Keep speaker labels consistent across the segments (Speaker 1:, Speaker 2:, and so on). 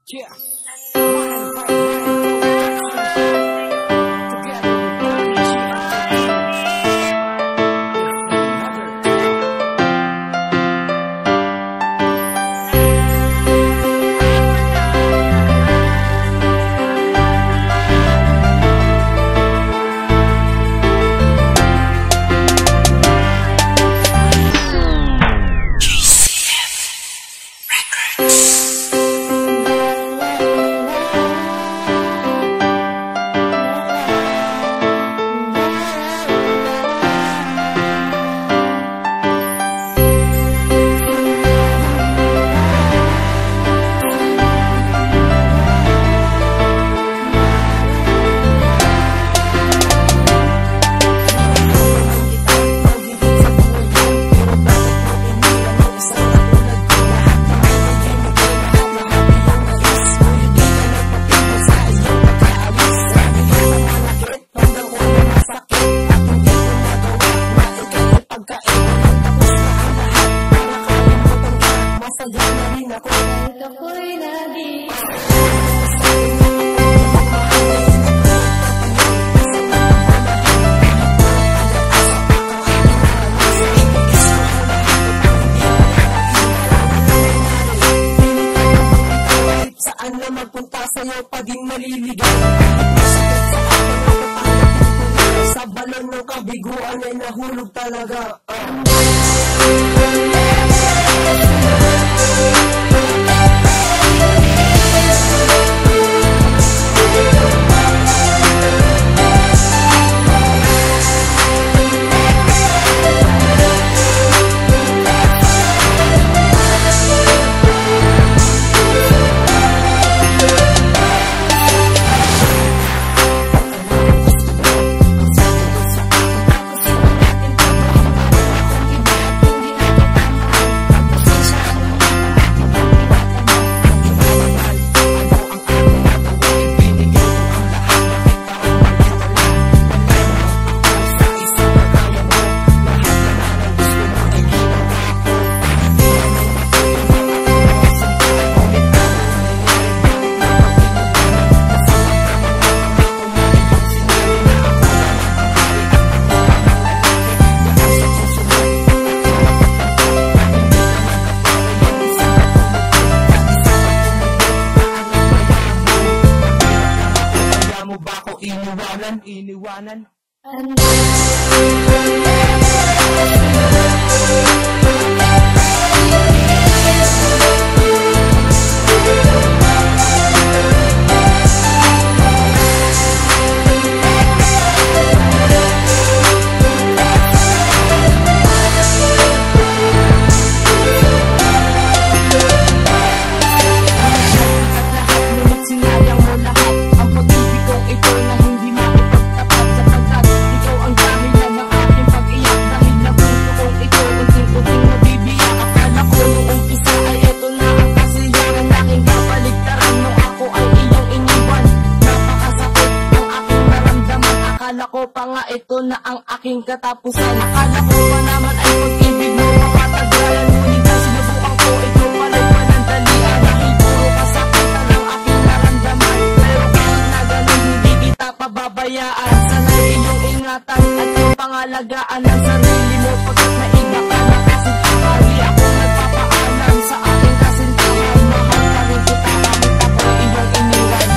Speaker 1: Yeah. Saan na magpunta sa'yo paging maliligaw? Sa balon ng kabiguan ay nahulog talaga. Iniwanan. Akala ko pa nga ito na ang aking katapusan. Akala ko pa naman ay pag-ibig mo makatagalan. Ngunit na sinubukan ko ito pala'y panandalian. Dahil puro kasakitan ang aking naramdaman. Pero kahit na ganun hindi kita pababayaan. Sana'y iyong ingatan at yung pangalagaan ng sarili mo. Pagkat naiba ka na kasi hindi ako nagpapaalam sa aking kasintahan. Mahal pa rin kita kahit ako'y iyong iniwan.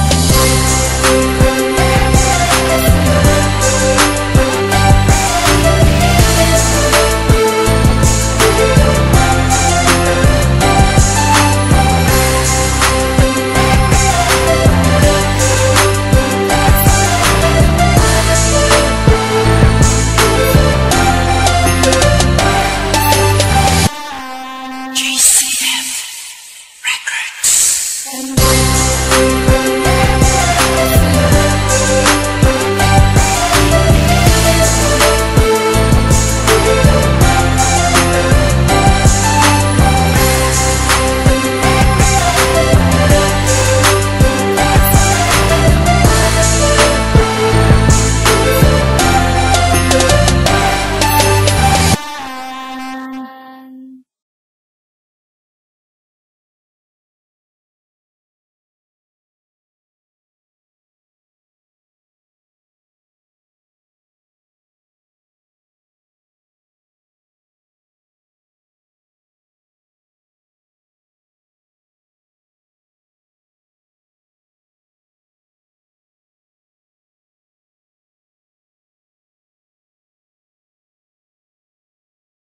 Speaker 1: GCF Records.